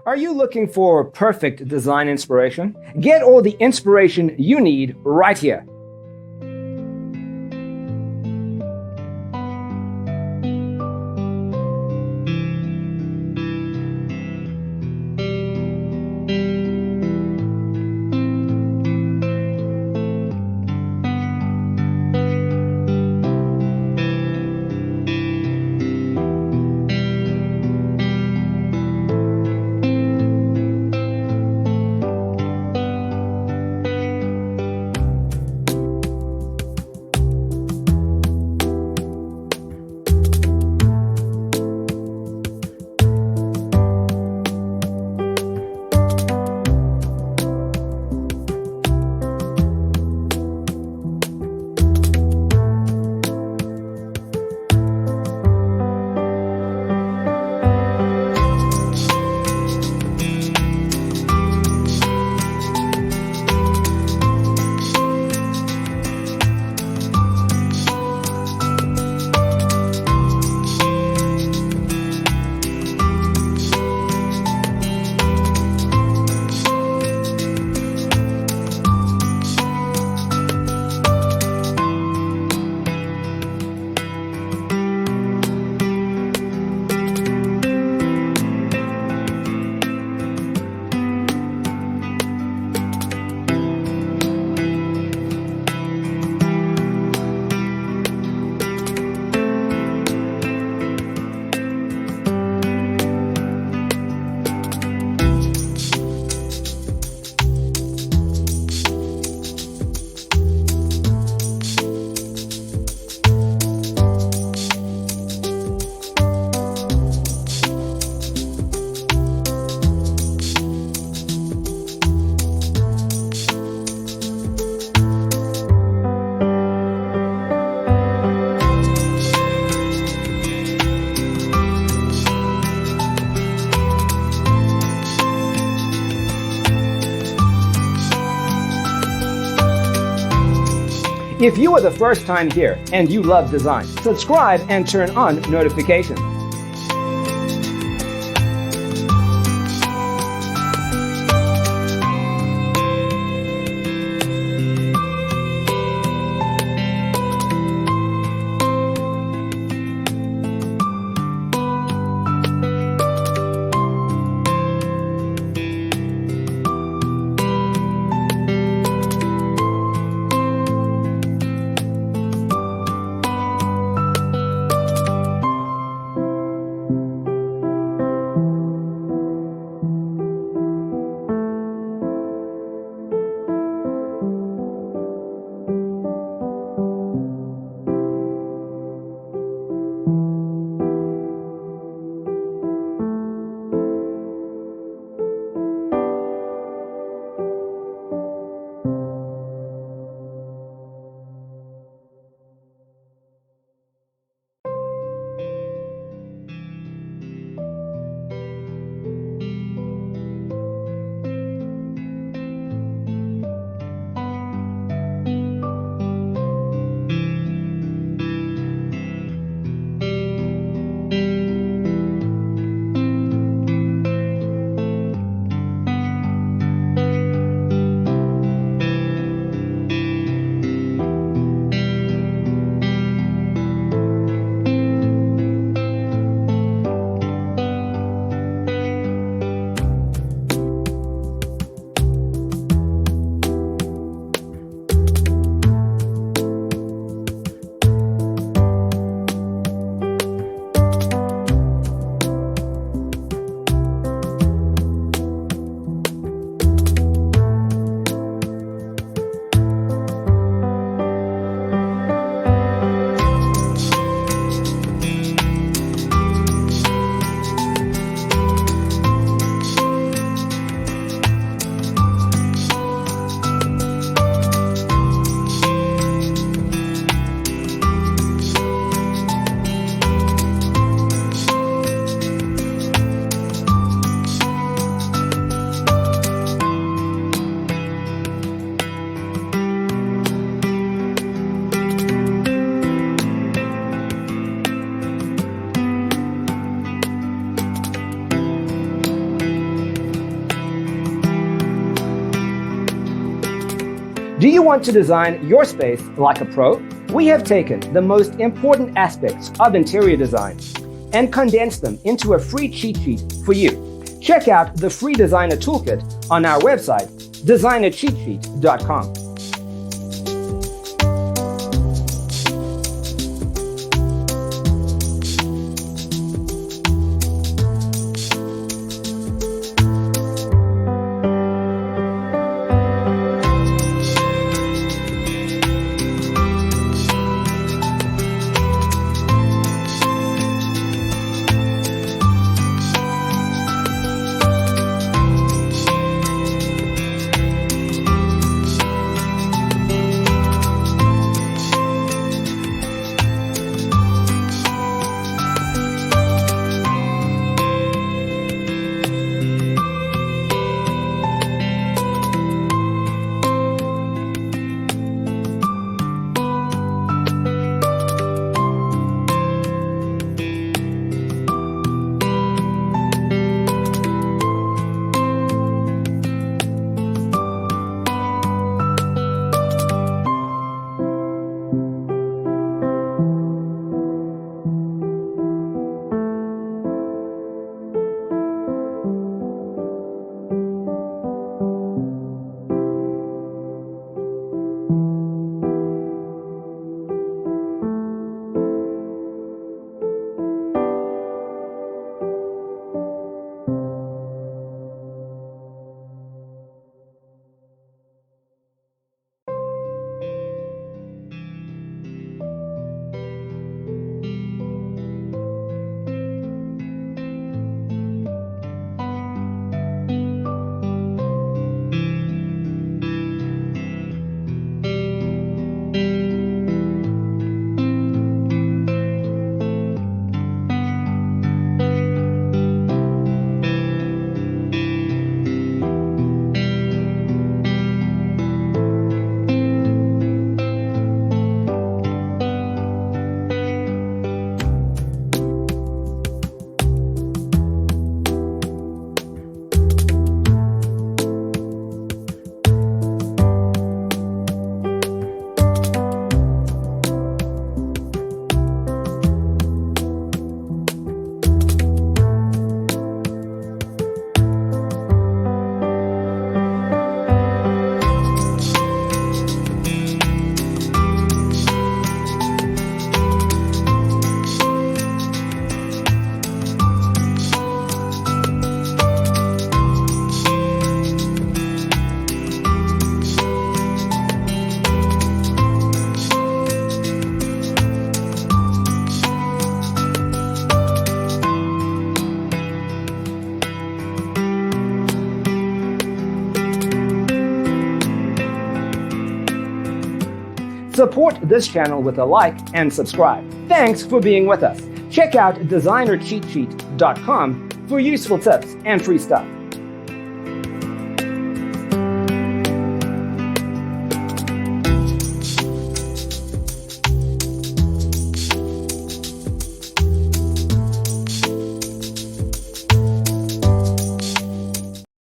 Are you looking for perfect design inspiration? Get all the inspiration you need right here. If you are the first time here and you love design, subscribe and turn on notifications. Do you want to design your space like a pro? We have taken the most important aspects of interior design and condensed them into a free cheat sheet for you. Check out the free designer toolkit on our website, designercheatsheet.com. Support this channel with a like and subscribe. Thanks for being with us. Check out designercheatsheet.com for useful tips and free stuff.